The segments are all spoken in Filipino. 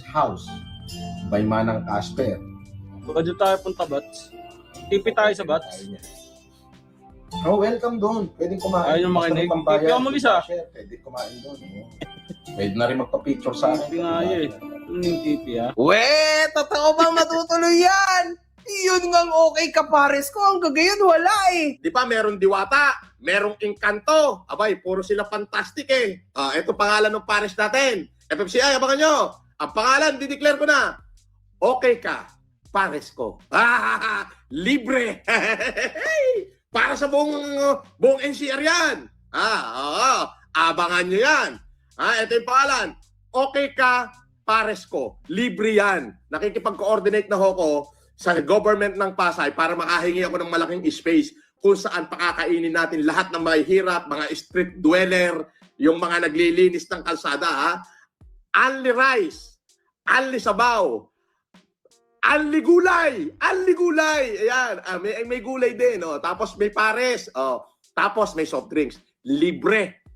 House by Manang Casper. Baka dito tayo punta, Bats. Tipi tayo sa Bats. Oh, welcome doon. Pwedeng kumain. Ayun yung makinig. Basta Tipi ako mag-isa. Pwede kumain doon. Pwede na rin magpa-picture sa akin. Tipi nga yun eh. Ano yung tipi ha? We, totoo bang matutuloy yan? Yun ngang okay ka pares ko, ang gagayon wala eh. Di ba, merong Diwata, merong Encanto. Abay, puro sila fantastic eh. Ito pangalan ng pares natin. FFCI, abangan nyo. Ang pangalan, dideclare ko na. Okay ka, pares ko. Libre. Para sa buong NCR yan. Abangan nyo yan. Ito yung pangalan. Okay ka, pares ko. Libre yan. Nakikipag-coordinate na ako sa government ng Pasay para makahingi ako ng malaking space kung saan pakakainin natin lahat ng mahihirap, mga street dweller, yung mga naglilinis ng kalsada. Only rice, only sabaw, only gulay, only gulay. Ayan, may gulay din. Tapos may pares. Tapos may soft drinks. Libre.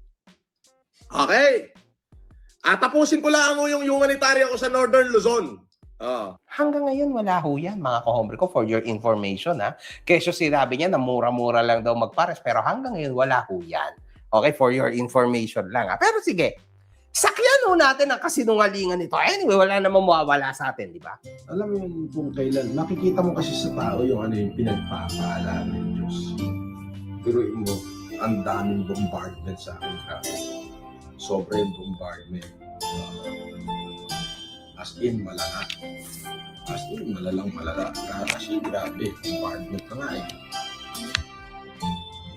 Okay. Tapusin ko lang yung humanitarian ko sa Northern Luzon. Hanggang ngayon wala ho yan mga kahombre ko, for your information ha. Kesyo sinabi niya na mura-mura lang daw magpares, pero hanggang ngayon wala ho yan. Okay, for your information lang ha. Pero sige, sakyan ho natin ang kasinungalingan nito. Anyway, wala namang mawawala sa atin, di ba? Alam mo yun kung kailan. Nakikita mo kasi sa tao yung yung pinagpapaalala ng Diyos. Pero mo, ang daming bombardment sa akin. Sobra yung bombardment. As in, malala. As in, malala. Kasi grabe, bombardment na nga eh.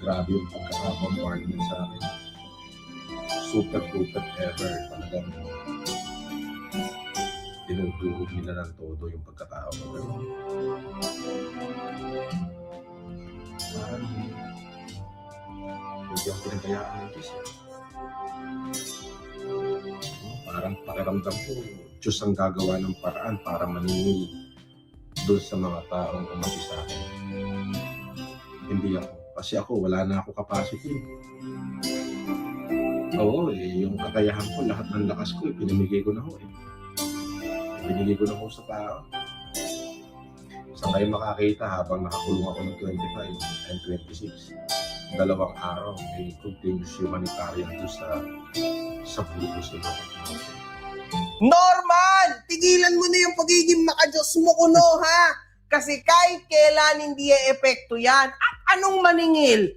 Grabe yung pagkaka-bombardment sa akin. Super ever. Talagang tinutulog nila ng todo yung pagkatao ko. Parang hindi ako pinagayaan ng Diyos eh. Parang pakiramdam ko, Diyos ang gagawa ng paraan para maningil doon sa mga taong umati sa akin. Hindi ako. Kasi ako, wala na ako capacity. Oo, yung kakayahan ko, lahat ng lakas ko, pinamigay ko na ho eh. Binigay ko na ho sa tao. Saan kayo makakita habang nakakulong ako ng 25 and 26? 2 araw, may continuous humanitarian doon sa Burgos. Norman! Tigilan mo na yung pagiging makadiyos mo kuno ha! Kasi kahit kailan hindi epekto yan. At anong maningil?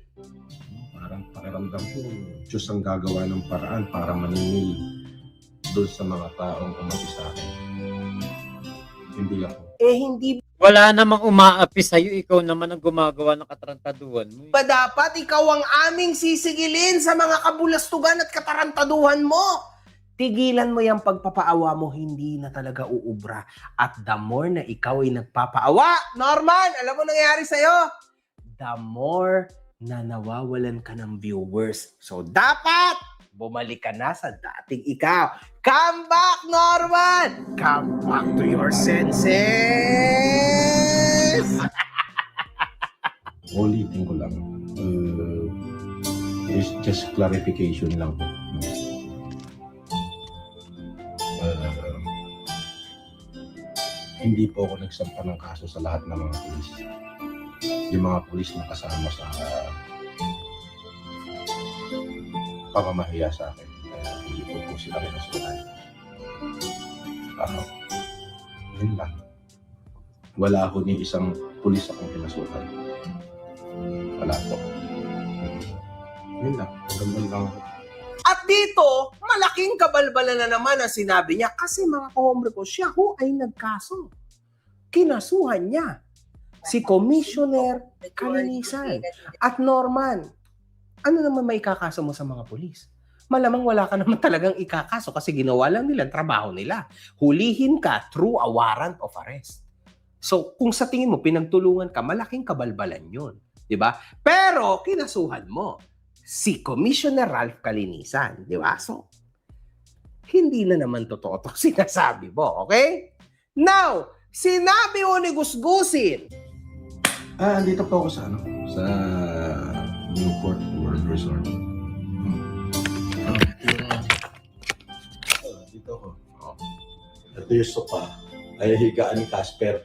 Parang pakiramdam ko, Diyos ang gagawa ng paraan para maningil doon sa mga taong umati sa akin. Hindi ako. Hindi Wala namang umaapi sa'yo, ikaw naman ang gumagawa ng katrantaduhan mo. ba dapat ikaw ang aming sisigilin sa mga kabulastugan at katarantaduhan mo? Tigilan mo yung pagpapaawa mo, hindi na talaga uubra. At the more na ikaw ay nagpapaawa, Norman, alam mo nangyayari sa'yo? The more na nawawalan ka ng viewers. So dapat bumalik ka na sa dating ikaw. Come back, Norman! Come back to your senses! Ulitin ko lang. Is just clarification lang po. Hindi po ako nagsampa ng kaso sa lahat ng mga pulis. Yung mga pulis na kasama sa pamamahiya sa akin. Hindi po sila kinasuhan. Yun lang. Wala ako ni isang pulis akong kinasuhan. Wala po. Yun lang. Hanggang lang ako. At dito, malaking kabalbalan na naman ang sinabi niya kasi mga kahombre ko, siya ho ay nagkaso. Kinasuhan niya si Commissioner Kalinisan. At Norman, ano naman may ikakaso mo sa mga pulis? Malamang wala ka naman talagang ikakaso kasi ginawa lang nila ang trabaho nila. Hulihin ka through a warrant of arrest. So, kung sa tingin mo pinagtulungan ka, malaking kabalbalan yun. Diba? Pero, kinasuhan mo si Commissioner Ralph Kalinisan. Diba? So, hindi na naman totoo ito sinasabi mo. Okay? Now, sinabi mo ni Gusgusin. Andito po ako sa sa Newport World Resort. Dito ako. Ito yung sopa. Ay higaan ni Casper.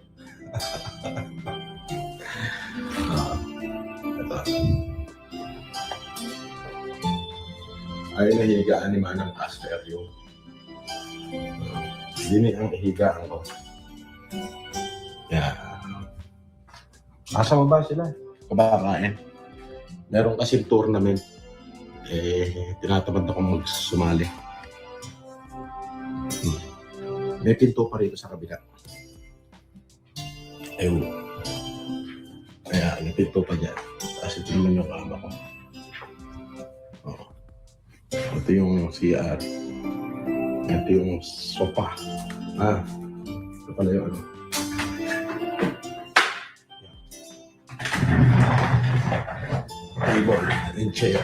Ito. Ay nahigaan ni Manang Casper yung hindi ang higaan ko. Yan. Asa mo ba sila? Kumakain. Meron kasi tournament. Tinatamad akong magsumali. May pinto pa rito sa kabila. Ayun. Kaya, may pinto pa dyan. Tapos ito naman yung kama ko. Oh. Ito yung CR. Ito yung sofa. Ito pala yung ano. Table and chair.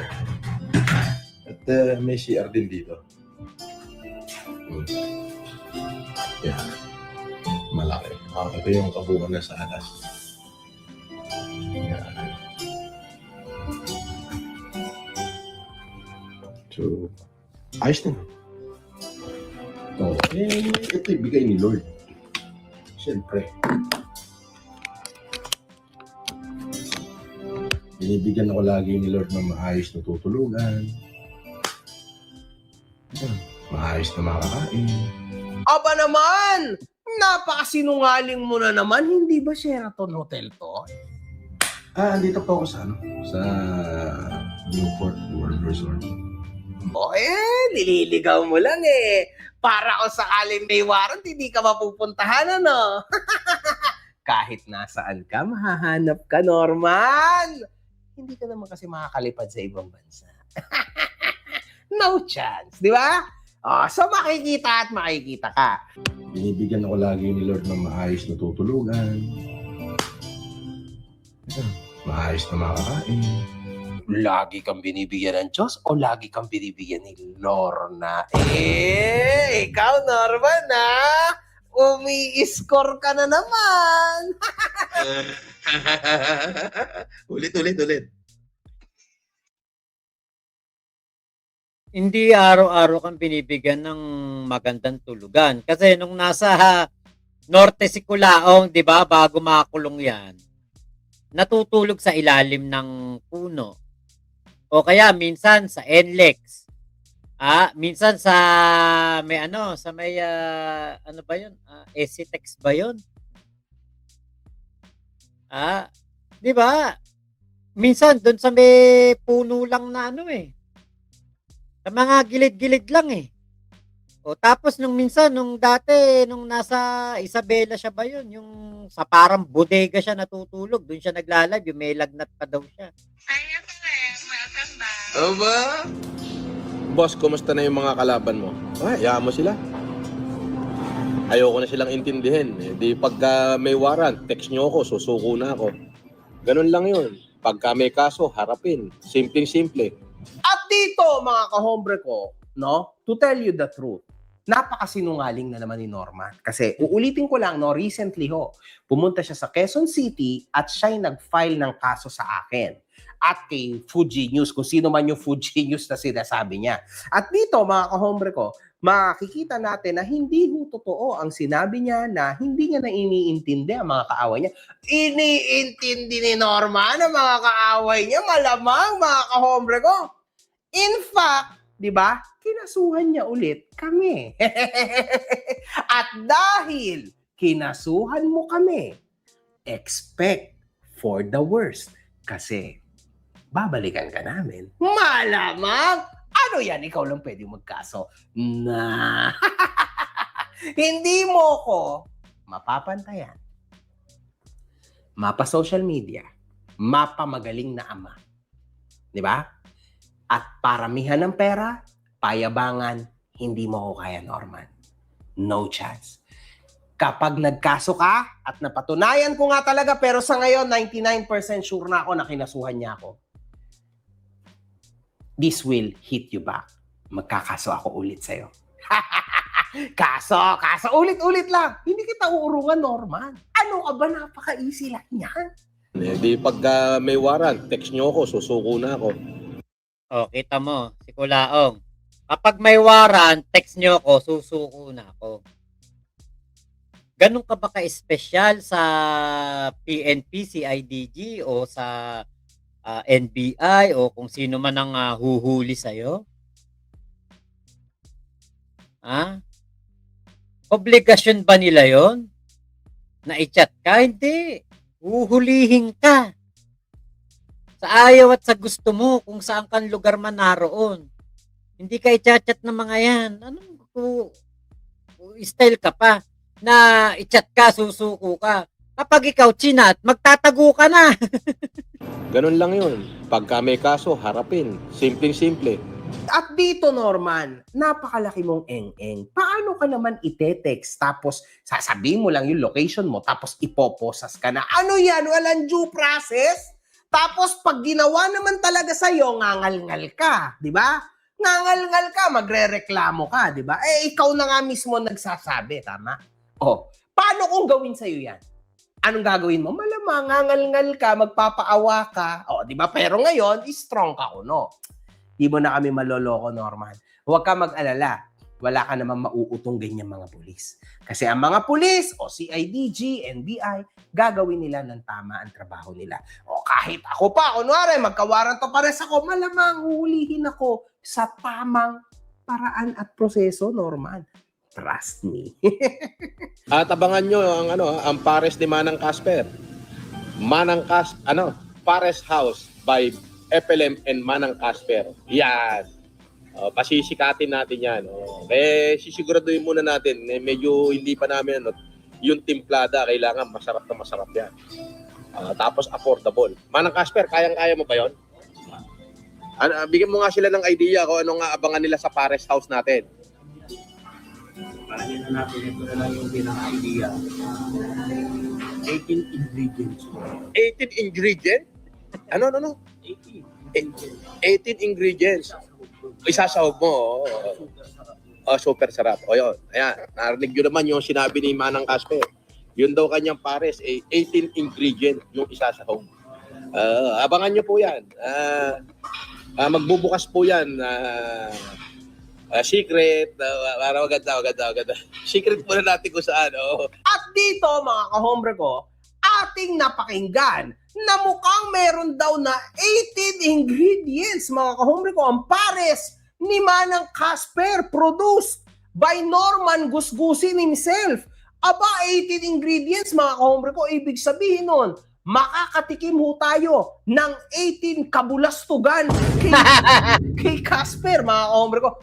At may CR din dito. Yan. Malaki. Ito yung kabuuan na sa alas. Yan. So, ayos din. Ito ibigay ni Lord. Siyempre. Binibigyan ako lagi ni Lord ng maayos na tutulugan. Maayos na makakain. Aba naman! Napakasinungaling mo na naman. Hindi ba Sheraton Hotel to? Andito po ako sa sa Newport World Resort. Nililigaw mo lang eh. Para kung sakaling may warrant, hindi ka mapupuntahan, ano? Kahit nasaan ka, mahahanap ka, Norman. Hindi ka naman kasi makakalipad sa ibang bansa. No chance, di ba? So makikita at makikita ka. Binibigyan ako lagi ni Lord ng maayos na tutulugan. Maayos na makakain. Lagi kang binibigyan ng Diyos o lagi kang binibigyan ni Lorna? Ikaw, Norman, ha? Umi-score ka na naman. Ulit. Hindi araw-araw kang binibigyan ng magandang tulugan. Kasi nung nasa norte si Kulaong, di ba, bago makakulong yan, natutulog sa ilalim ng puno. O kaya minsan sa NLEX. Minsan sa may ano ba 'yun? ECTEX ba 'yun? Di ba? Minsan doon sa may puno lang na sa mga gilid-gilid lang eh. O tapos nung dati nung nasa Isabela siya ba 'yun, yung sa parang bodega siya natutulog, doon siya nagla-live, yung may lagnat pa daw siya. Aba? Boss, kumusta na yung mga kalaban mo? Hayaan mo sila. Ayoko na silang intindihin. Di pagka may warrant, text nyo ako, susuko na ako. Ganun lang yun. Pagka may kaso, harapin. Simpleng-simple. At dito, mga kahombre ko, no, to tell you the truth, napakasinungaling na naman ni Norman. Kasi uulitin ko lang, recently pumunta siya sa Quezon City at siya'y nag-file ng kaso sa akin. At kay Fuji News, kung sino man yung Fuji News na sinasabi niya. At dito, mga kahombre ko, makikita natin na hindi totoo ang sinabi niya na hindi niya na iniintindi ang mga kaaway niya. Iniintindi ni Norman ang mga kaaway niya, malamang, mga kahombre ko. In fact, di ba, kinasuhan niya ulit kami. At dahil kinasuhan mo kami, expect for the worst. Kasi babalikan ka namin. Malamang! Ano yan? Ikaw lang pwede magkaso. Na! Hindi mo ko mapapantayan. Mapa social media. Mapa magaling na ama. Di ba? At paramihan ng pera, payabangan, hindi mo ko kaya, Norman. No chance. Kapag nagkaso ka at napatunayan ko nga talaga, pero sa ngayon, 99% sure na ako na kinasuhan niya ako. This will hit you back. Magkakaso ako ulit sa'yo. Kaso, ulit-ulit lang. Hindi kita uurungan, Norman. Ano ka ba? Napaka-easy lang yan. Di pagka may warrant, text nyo ako, susuko na ako. O, kita mo, si Kulaong. Kapag may warrant, text nyo ako, susuko na ako. ganun ka ba ka-espesyal sa PNP, CIDG o sa NBI o kung sino man ang huhuli sa'yo? Ha? Obligasyon ba nila yon na i-chat ka? Hindi. Huhulihin ka. Sa ayaw at sa gusto mo, kung saan kang lugar man naroon. Hindi ka i-chat ng mga yan. Anong style ka pa na i-chat ka, susuko ka? Kapag ikaw chinat, magtatago ka na. Ganun lang yun. Pagka may kaso, harapin. Simpleng-simple. At dito, Norman, napakalaki mong eng-eng. Paano ka naman ite-text tapos sasabihin mo lang yung location mo tapos ipoposas ka na? Ano yan? Walang due process? Tapos pag ginawa naman talaga sa'yo, ngangal-ngal ka, di ba? Ngangal-ngal ka, magre-reklamo ka, di ba? Eh, ikaw na nga mismo nagsasabi, tama? Oh, paano kung gawin sa'yo yan? Anong gagawin mo? Malamang, ngangal-ngal ka, magpapaawa ka. Oh, di ba? Pero ngayon, strong ka no? Di mo na kami maloloko, Norman. Huwag ka mag-alala. Wala ka naman mauutong ganyan mga pulis. Kasi ang mga pulis o CIDG, NBI, gagawin nila ng tama ang trabaho nila. O kahit ako pa, kunwari, magkawaran to pares ako, malamang huhulihin ako sa tamang paraan at proseso, Norman. Trust me. At abangan nyo ang pares ni Manang Casper. Pares House by FLM and Manang Casper. Yan. Pasisikatin natin yan. Sisiguraduhin muna natin. Medyo hindi pa namin yung timplada. Kailangan masarap na masarap yan. Tapos affordable. Manang Casper, kayang-kaya mo ba yun? Bigyan mo nga sila ng idea kung ano nga abangan nila sa Pares House natin. Parang na natin, ito na lang yung pinaka-idea. 18 ingredients. 18 ingredients? Ano? 18 ingredients. Isasahog mo. Super sarap. O yun. Ayan. Narinig nyo naman yung sinabi ni Manang Casper. Yun daw kanyang pares. 18 ingredients yung isasahog. Abangan nyo po yan. Magbubukas po yan. Secret. Para maganda. Secret muna natin kung saan. At dito, mga kahombre ko, ating napakinggan na mukhang meron daw na 18 ingredients, mga kahombre ko, ang pares ni Manang Casper, produced by Norman Gusgusin himself. Aba, 18 ingredients, mga kahombre ko, ibig sabihin nun, makakatikim ho tayo ng 18 kabulastugan kay Casper, mga kahombre ko.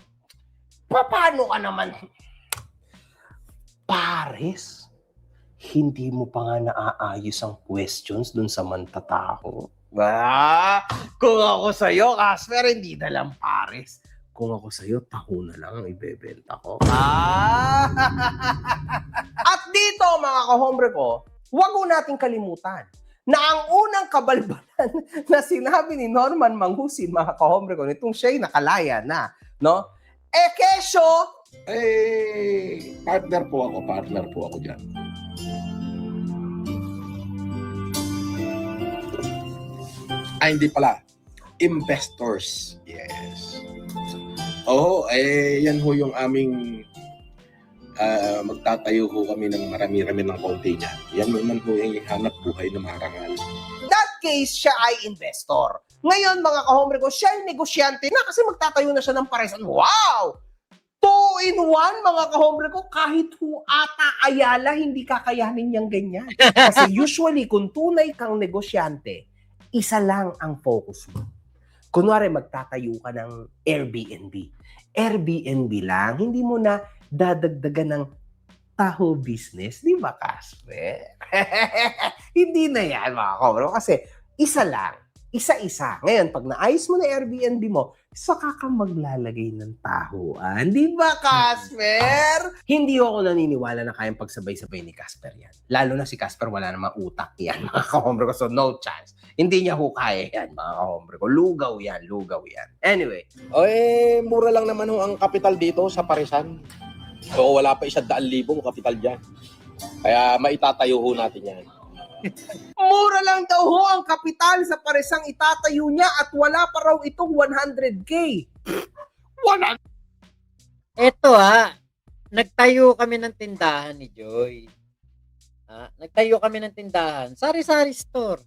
Paano ka naman? Pares? Hindi mo pa nga naaayos ang questions dun sa mantatao. Kung ako sa'yo, Casper, hindi na lang pares. Kung ako sa'yo, taho na lang ang ibebenta ko. At dito, mga kahombre ko, huwag mo nating kalimutan na ang unang kabalbalan na sinabi ni Norman Manghusin, mga kahombre ko, nitong siya'y nakalaya na, no? Kesyo, Partner po ako dyan. Hindi pala. Investors. Yes. Yan ho yung aming magtatayo ho kami ng marami-rami ng konti niya. Yan naman ho yung hanap buhay na marangal. that case, siya ay investor. Ngayon, mga kahombre ko, siya ay negosyante na kasi magtatayo na siya ng paresan. Wow! 2-in-1, mga kahombre ko, kahit ho ata Ayala, hindi kakayanin niyang ganyan. Kasi usually, kung tunay kang negosyante, isa lang ang focus mo. Kunwari, magtatayo ka ng Airbnb. Airbnb lang, hindi mo na dadagdagan ng taho business. Di ba, Casper? Hindi na yan, mga kahombre ko, kasi isa lang. Isa-isa. Ngayon, pag naayos mo na Airbnb mo, saka ka maglalagay ng tahuan. Di ba, Casper? Hindi ako naniniwala na kayang pagsabay-sabay ni Casper yan. Lalo na si Casper, wala namang utak yan, mga kahombre ko. So, no chance. Hindi niya ho kaya yan, mga kahombre ko. Lugaw yan. Anyway. Mura lang naman ho ang kapital dito sa Parisan. So, wala pa 100,000 kapital dyan. Kaya maitatayo ho natin yan. Mura lang daw ho ang kapital sa paresang itatayo niya at wala pa raw itong 100K. Wala. Eto nagtayo kami ng tindahan ni Joy. Nagtayo kami ng tindahan. Sari-sari store.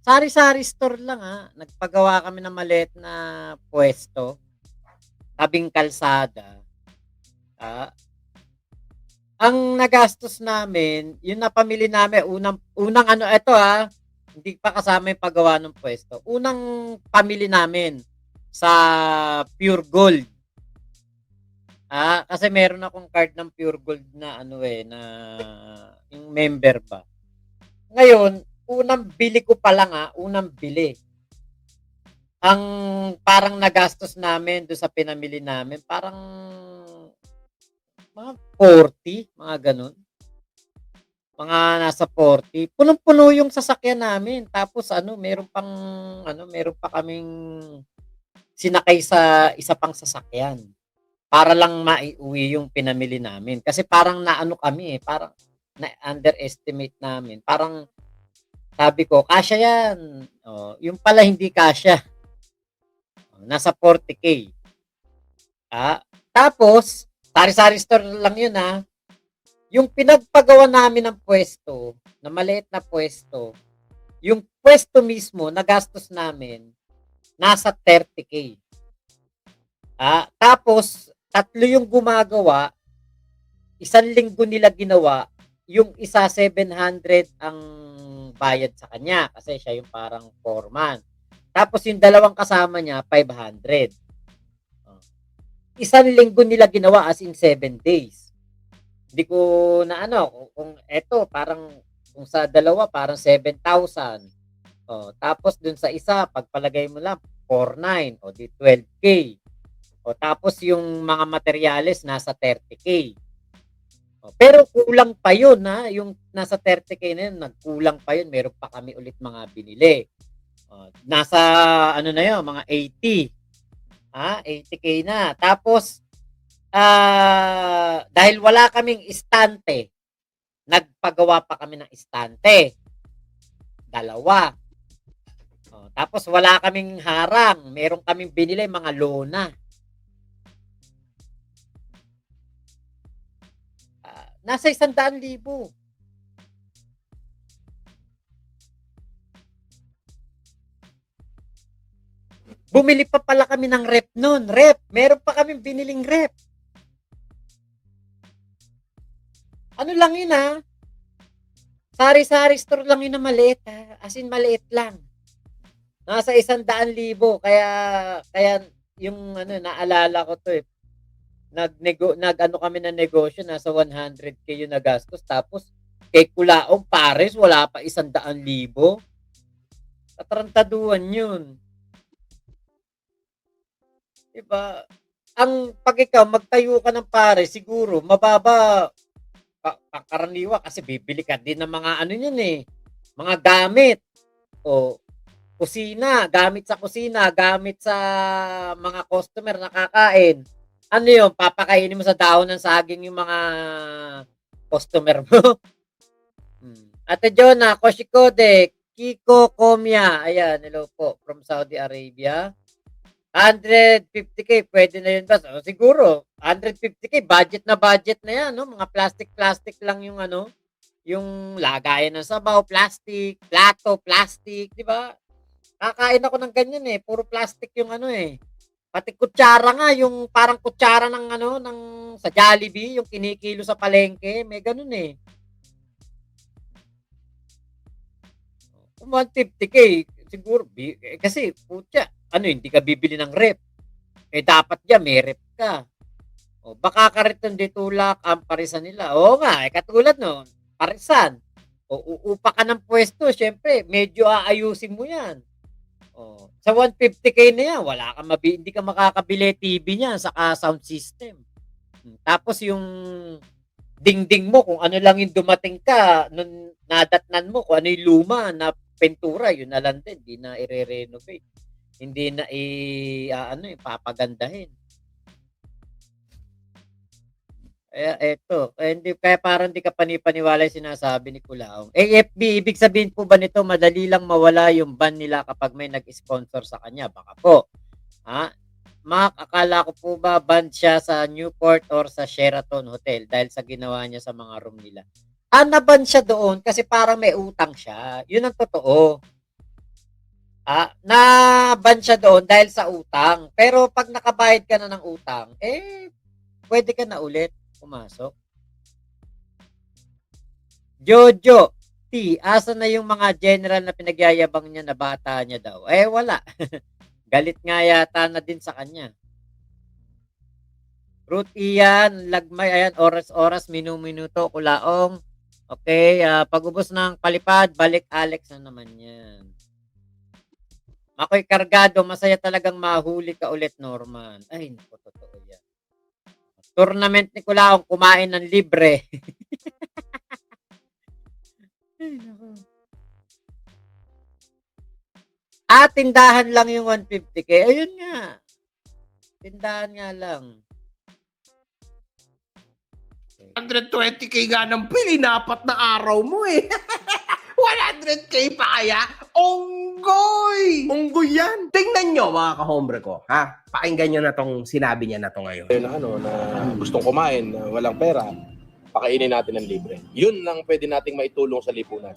Sari-sari store lang Nagpagawa kami ng maliit na pwesto. Tabing kalsada. Ang nagastos namin, yung napamili namin, unang ito hindi pa kasama yung paggawa ng pwesto. Unang pamili namin sa Pure Gold. Kasi meron akong card ng Pure Gold na na yung member ba. Ngayon, unang bili ko pa lang unang bili. Ang parang nagastos namin doon sa pinamili namin, parang mga 40, mga ganun. Mga nasa 40. Punong-puno yung sasakyan namin. Tapos meron pa kaming sinakay sa isa pang sasakyan para lang maiuwi yung pinamili namin. Kasi parang kami parang na-underestimate namin. Parang sabi ko, kasya yan. Yung pala hindi kasya. Nasa 40K. Tapos, sari-sari store lang yun Yung pinagpagawa namin ng pwesto, na maliit na pwesto, yung pwesto mismo, nagastos namin, nasa 30K. Tapos, 3 yung gumagawa, 1 linggo nila ginawa, yung isa 700 ang bayad sa kanya, kasi siya yung parang foreman. Tapos yung 2 kasama niya, 500. 1 linggo nila ginawa as in 7 days. Hindi ko na kung eto parang kung sa 2 parang 7,000. Tapos dun sa isa pagpalagay mo lang 4,900 o di 12K. Tapos yung mga materyales nasa 30K. Pero kulang pa yun yung nasa 30K na yun, nagkulang pa yun, meron pa kami ulit mga binili. Nasa na yun, mga 80. 80K na. Tapos dahil wala kaming istante, nagpagawa pa kami ng istante. 2. Tapos wala kaming harang, meron kaming binili mga lona. Nasa 100,000. Bumili pa pala kami ng rep noon. Meron pa kaming biniling rep. Ano lang yun Sari-sari store lang yun na maliit As in maliit lang. Nasa 100,000. Kaya yung naalala ko to kami ng negosyo, nasa 100K yung nagastos. Tapos kay Kulaong Pares, wala pa 100,000. Katarantaduhan yun. Diba? Pag ikaw magtayo ka ng Pares, siguro mababa pangkaraniwa kasi bibili ka din ng mga mga gamit kusina, gamit sa kusina, gamit sa mga customer na kakain. Yun, papakainin mo sa dahon ng saging yung mga customer mo. Ate Jonah, Koshikode, Kiko Komya, ayan, hello po from Saudi Arabia. 150K, pwede na yun ba? Siguro, 150K, budget na yan, mga plastic lang yung yung lagayan ng sabaw, plastic, plato, plastic, di ba? Kakain ako ng ganyan puro plastic yung Pati kutsara nga, yung parang kutsara ng ng sa Jollibee, yung kinikilo sa palengke, may ganun Kung 150K, siguro, kasi, putya, hindi ka bibili ng rep. Dapat may rep ka. Baka kariton di tulak ang parisan nila. Oo nga, katulad parisan. Uupa ka ng pwesto, syempre, medyo aayusin mo yan. Sa 150K na yan, hindi ka makakabili TV niyan, saka sound system. Tapos yung dingding mo, kung ano lang yung dumating ka, nung nadatnan mo, kung ano yung luma na pentura, yun na lang din, hindi na i-renovate. Hindi na ipapagandahin. Kaya parang hindi ka panipaniwala yung sinasabi ni Kulaong. AFB, ibig sabihin po ba nito, madali lang mawala yung ban nila kapag may nag-sponsor sa kanya? Baka po. Mac, akala ko po ba banned siya sa Newport or sa Sheraton Hotel dahil sa ginawa niya sa mga room nila? Naban siya doon kasi parang may utang siya. Yun ang totoo. Naban siya doon dahil sa utang. Pero pag nakabayad ka na ng utang, pwede ka na ulit pumasok. Jojo, asa na yung mga general na pinagyayabang niya na bata niya daw? Wala. Galit nga yata na din sa kanya. Ruth Ian, Lagmay, ayan, oras-oras, minu-minuto, kulaong. Okay, pag-ubos ng palipad, balik Alex na naman yan. Ako'y kargado, masaya talagang mahuli ka ulit, Norman. Ay, naku, totoo yan. Tournament ni Kulaong, kumain ng libre. Ay, naku. Tindahan lang yung 150k. Ayun nga. Tindahan nga lang. 120k nga ng pili, napat na araw mo eh. 100k pa kaya? Onggoy! Unggoy yan. Tingnan nyo mga kahombre ko, ha? Pakinggan nyo na tong sinabi niya na to ngayon. Na gustong kumain, na walang pera, pakainin natin ng libre. Yun lang pwede nating maitulong sa lipunan.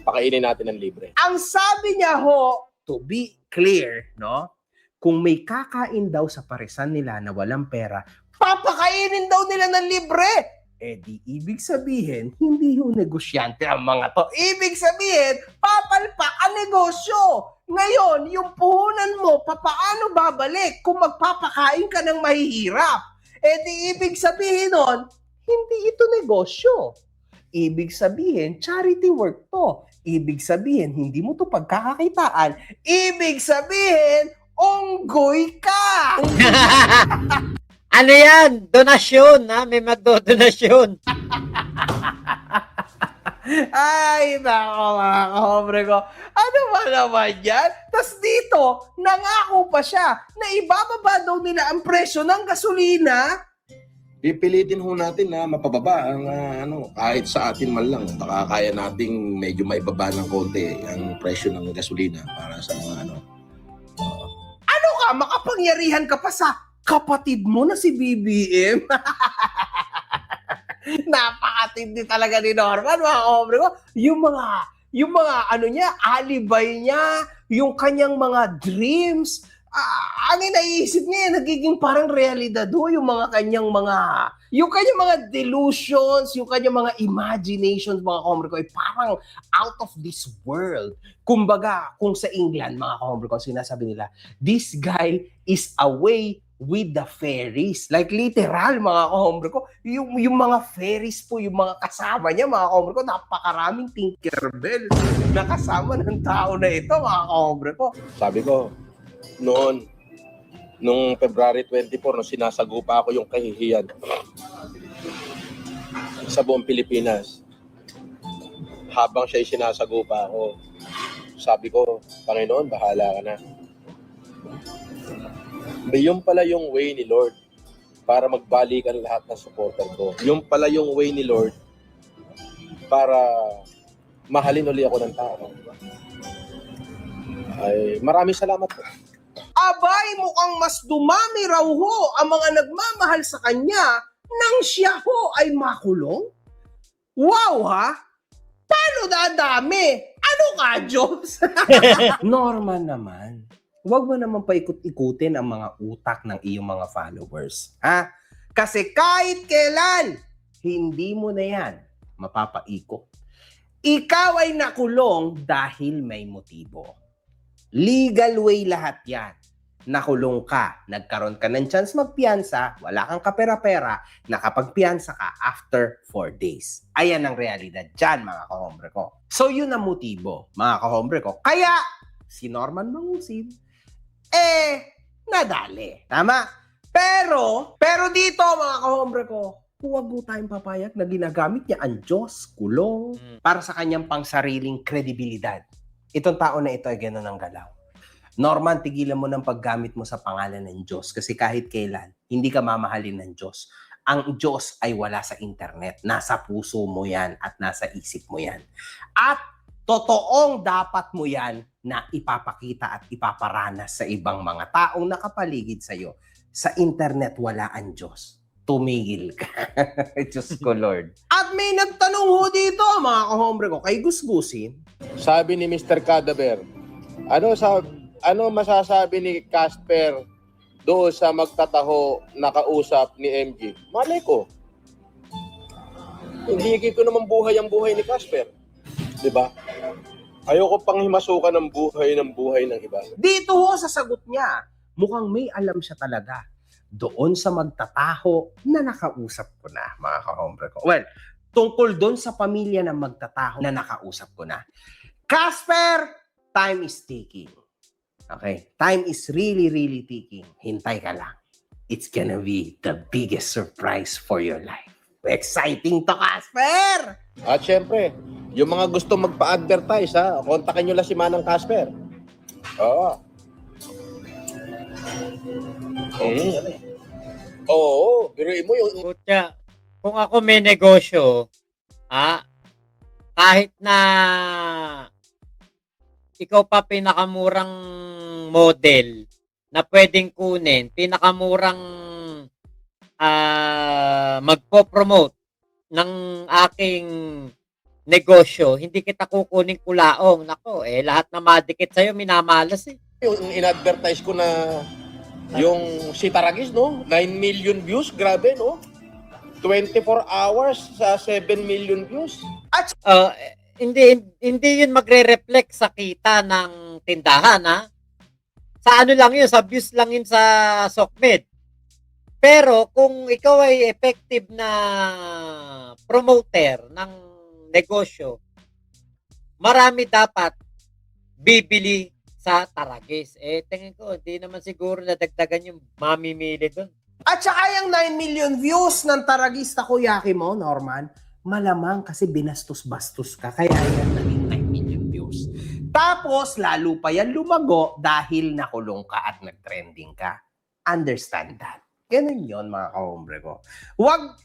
Pakainin natin ng libre. Ang sabi niya ho, to be clear, no? Kung may kakain daw sa parisan nila na walang pera, papakainin daw nila ng libre. Di ibig sabihin, hindi yung negosyante ang mga to. Ibig sabihin, papalpak ang negosyo. Ngayon, yung puhunan mo, papaano babalik kung magpapakain ka ng mahihirap? Di ibig sabihin nun, hindi ito negosyo. Ibig sabihin, charity work to. Ibig sabihin, hindi mo to pagkakakitaan. Ibig sabihin, onggoy ka! Ano yan? Donasyon, ha? May magdodonasyon. Ay, nako mga kahobre ko. Ano ba naman yan? Tapos dito, nangako pa siya na ibababa daw nila ang presyo ng gasolina. Pipilitin ho natin na mapababa ang kahit sa atin man lang. Baka kaya nating medyo maibaba ng konti ang presyo ng gasolina para sa mga Ano ka? Makapangyarihan ka pa sa kapatid mo na si BBM? Napakatindi talaga ni Norman, mga kahobre ko. Yung mga ano niya, alibay niya, yung kanyang mga dreams, ang naiisip niya, nagiging parang realidad ho, yung kanyang mga delusions, yung kanyang mga imaginations, mga kahombre ko, ay parang out of this world. Kumbaga, kung sa England, mga kahombre ko, sinasabi nila, this guy is away with the fairies. Like literal, mga kahombre ko, yung mga fairies po, yung mga kasama niya, mga kahombre ko, napakaraming Tinkerbell na kasama ng tao na ito, mga kahombre ko. Sabi ko, nung February 24, nung sinasagupa ako yung kahihiyan sa buong Pilipinas, habang siya'y sinasagupa ako, sabi ko, Panginoon, bahala ka na. Yun pala yung way ni Lord para magbalikan lahat ng supporter ko. Yung pala yung way ni Lord para mahalin uli ako ng tao. Ay, maraming salamat po. Abay, mukhang mas dumami raw ho ang mga nagmamahal sa kanya nang siya ho ay makulong? Wow ha? Paano dadami? Ano ka, Jobs? Norman naman, huwag mo naman paikot-ikutin ang mga utak ng iyong mga followers. Ha? Kasi kahit kailan, hindi mo na yan mapapaikot. Ikaw ay nakulong dahil may motibo. Legal way lahat yan. Nakulong ka, nagkaroon ka ng chance magpiyansa, wala kang kapera-pera, nakapagpiyansa ka after 4 days. Ayan ang realidad dyan, mga kahombre ko. So yun ang motibo, mga kahombre ko. Kaya, si Norman Mangusig, nadali. Tama? Pero dito, mga kahombre ko, huwag mo tayong papayag na ginagamit niya ang Diyos, kulong, para sa kanyang pangsariling kredibilidad. Itong tao na ito ay gano'n ang galaw. Norman, tigilan mo ng paggamit mo sa pangalan ng Diyos kasi kahit kailan, hindi ka mamahalin ng Diyos. Ang Diyos ay wala sa internet. Nasa puso mo yan at nasa isip mo yan. At totoong dapat mo yan na ipapakita at ipaparanas sa ibang mga taong nakapaligid sa iyo Sa internet, wala ang Diyos. Tumigil ka. Diyos ko, Lord. At may nagtanong ho dito, mga kahombre ko, kay Gusgusin. Sabi ni Mr. Cadaver, ano masasabi ni Casper doon sa magtataho nakausap ni MG? Malay ko. Hindi ko naman buhay ang buhay ni Casper. Di ba? Ayoko pang himasukan ng buhay ng iba. Dito ho sa sagot niya, mukhang may alam siya talaga doon sa magtataho na nakausap ko na, mga kahombre ko. Well, tungkol doon sa pamilya ng magtataho na nakausap ko na. Casper, time is ticking. Okay? Time is really, really ticking. Hintay ka lang. It's gonna be the biggest surprise for your life. Exciting to, Casper! At syempre, yung mga gusto magpa-advertise, kontakin nyo lang si Manang Casper. Oo. Oo, biruin mo yung... Kutya, kung ako may negosyo, kahit na ikaw pa pinakamurang model na pwedeng kunin, pinakamurang magpo-promote ng aking negosyo, hindi kita kukunin kulaong. Nako, lahat na madikit sa'yo, minamalas eh. Yung in-advertise ko na yung si Taragis, no? 9 million views, grabe, no? 24 hours sa 7 million views. Hindi yun magre-reflect sa kita ng tindahan, ha? Sa ano lang yun, sa views lang yun sa SOCMED. Pero kung ikaw ay effective na promoter ng negosyo, marami dapat bibili sa Taragis. Tingin ko, hindi naman siguro nadagdagan yung mamimili doon. At saka yung 9 million views ng Taragis Takoyaki mo, Norman, malamang kasi binastos-bastos ka, kaya yan naging 9 million views. Tapos, lalo pa yan lumago dahil nakulong ka at nag-trending ka. Understand that. Ganun yun, mga kahombre ko. Huwag,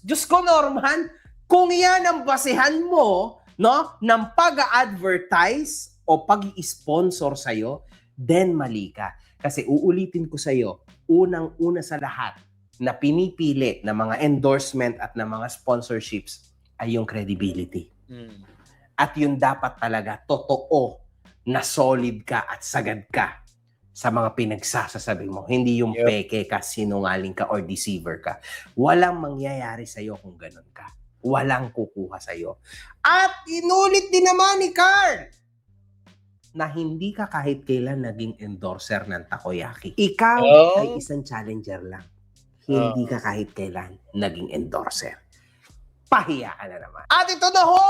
Diyos ko, Norman, kung yan ang basehan mo, no, ng pag-advertise o pag-i-sponsor sa'yo, then mali ka. Kasi uulitin ko sa'yo, unang-una sa lahat na pinipili ng mga endorsement at ng mga sponsorships ay yung credibility. At yun dapat talaga totoo na solid ka at sagad ka sa mga pinagsasasabi mo. Hindi yung peke ka, sinungaling ka, or deceiver ka. Walang mangyayari sa'yo kung ganun ka. Walang kukuha sa'yo. At inulit din naman ni Carl na hindi ka kahit kailan naging endorser ng Takoyaki. Ikaw ay isang challenger lang. Hindi ka kahit kailan naging endorser. Pahiya ka na naman. At ito na ho,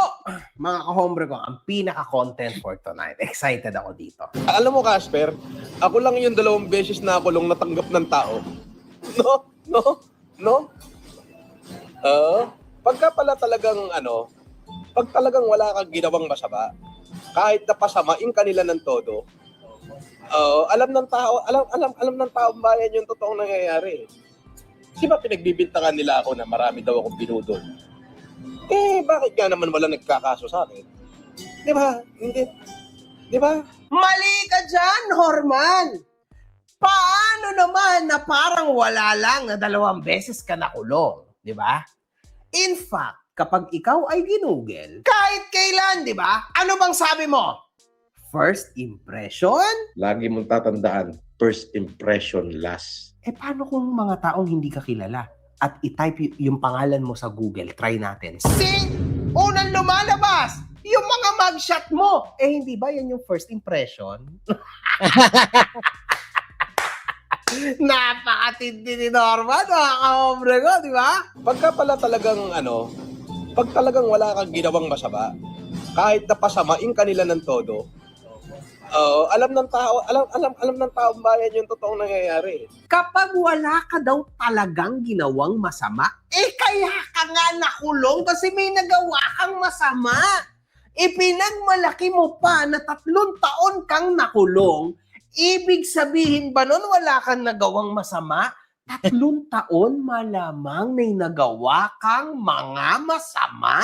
mga kahombre ko, ang pinaka-content for tonight. Excited ako dito. Alam mo, Casper, ako lang yung 2 beses na akulong natanggap ng tao. No? Pagka pala talagang pag talagang wala kang ginawang masama, kahit napasamain kanila ng todo, alam ng taong bayan yung totoong nangyayari. Di ba pinagbibintangan nila ako na marami daw akong binudol? Bakit nga naman wala nagkakaso sa akin? Di ba? Hindi. Di ba? Mali ka dyan, Horman! Paano naman na parang wala lang na 2 beses ka nakulong? Di ba? In fact, kapag ikaw ay ginugel, kahit kailan, di ba? Ano bang sabi mo? First impression? Lagi mong tatandaan, first impression last. Paano kung mga taong hindi ka kilala? At i-type yung pangalan mo sa Google, try natin. See? Unang lumalabas! Yung mga mugshot mo! Hindi ba yan yung first impression? Napakatindi ni Norman, mga kahombre ko, di ba? Pagka pala talagang pag talagang wala kang ginawang masama, kahit napasamain kanila ng todo, alam ng taong bayan yung totoong nangyayari. Kapag wala ka daw talagang ginawang masama, kaya ka nga nakulong kasi may nagawa kang masama. Pinagmalaki mo pa na 3 taon kang nakulong, ibig sabihin ba nun wala kang nagawang masama? 3 taon malamang may nagawa kang mga masama.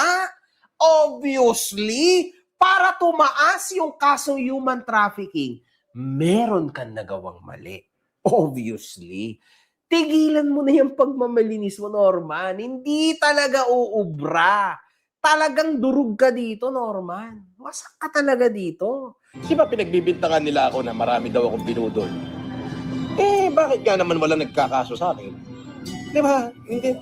Obviously, para tumaas yung kaso human trafficking, meron kang nagawang mali. Obviously. tigilan mo na yung pagmamalinis mo, Norman. Hindi talaga uubra. Talagang durug ka dito, Norman. Wasak ka talaga dito. Di ba pinagbibintangan nila ako na marami daw akong binudol? Eh, bakit nga naman wala nagkakaso sa akin? Di ba? Hindi.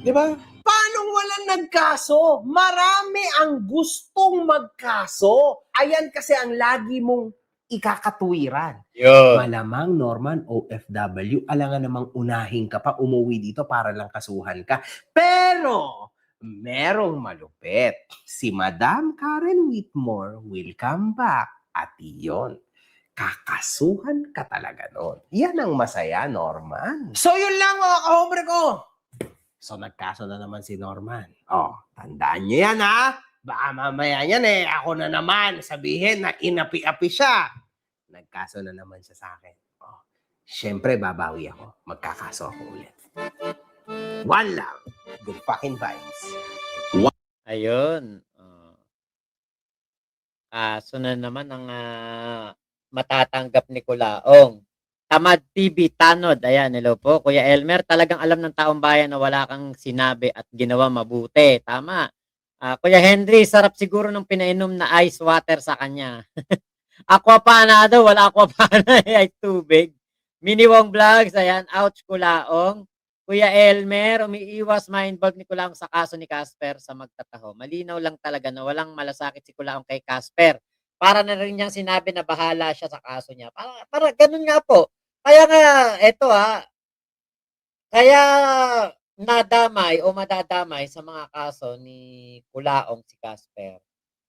Di ba? Paano walang nagkaso? Marami ang gustong magkaso. Ayan kasi ang lagi mong ikakatuwiran. Yun. Malamang, Norman, OFW, alangan namang unahin ka pa, umuwi dito para lang kasuhan ka. Pero, merong malupit. Si Madam Karen Whitmore will come back at iyon. Kakasuhan ka talaga nun. Yan ang masaya, Norman. So yun lang mga kahombre ko. So nagkaso na naman si Norman. Oh, tandaan niyo yan ha. Baka mamaya yan ako na naman sabihin na inapi-api siya. Nagkaso na naman siya sa akin. Oh, syempre babawi ako. Magkakaso ako ulit. One lang. Good fucking vibes. Ayun. Kaso na naman ang matatanggap ni Kulaong. Tamad TV Tanod. Ayan, hello po. Kuya Elmer, talagang alam ng taong bayan na wala kang sinabi at ginawa mabuti. Tama. Kuya Henry, sarap siguro nung pinainom na ice water sa kanya. Aquapana daw, wala aquapana ay tubig. Miniwong Vlogs, ayan, ouch Kulaong. Kuya Elmer, umiiwas ma-involve ni Kulaong sa kaso ni Casper sa magtataho. Malinaw lang talaga na walang malasakit si Kulaong kay Casper. Para na rin niyang sinabi na bahala siya sa kaso niya. Para ganun nga po. Kaya nga, eto kaya nadamay o madadamay sa mga kaso ni Kulaong si Casper.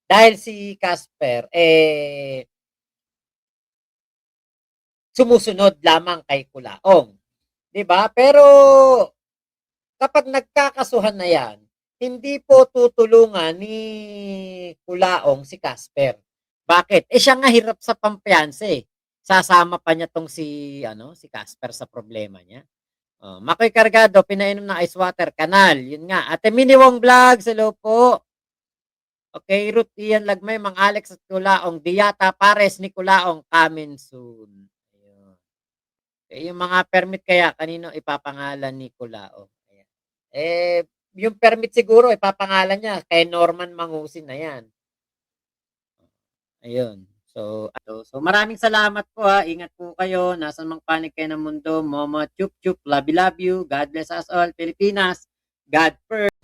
Dahil si Casper, sumusunod lamang kay Kulaong. 'Di ba? Pero kapag nagkakasuhan na 'yan, hindi po tutulungan ni Kulaong si Casper. Bakit? Siya nga hirap sa pampiyansa. Sasama pa niya tong si Casper sa problema niya. Makoy Cargado, pinainom ng ice water, kanal. Yun nga. Ate Miniwong Vlogs, hello po. Okay, Ruth Ian Lagmay, Mang Alex at Kulaong, Diata Pares ni Kulaong, coming soon. Ayun. Yung mga permit kaya, kanino ipapangalan ni Kulaong? Ayan. Yung permit siguro, ipapangalan niya, kay Norman Mangusin na yan. Ayun. So maraming salamat po Ingat po kayo. Nasaan mang panig kayo ng mundo. Momo, chup chup, love you. God bless us all. Pilipinas, God first.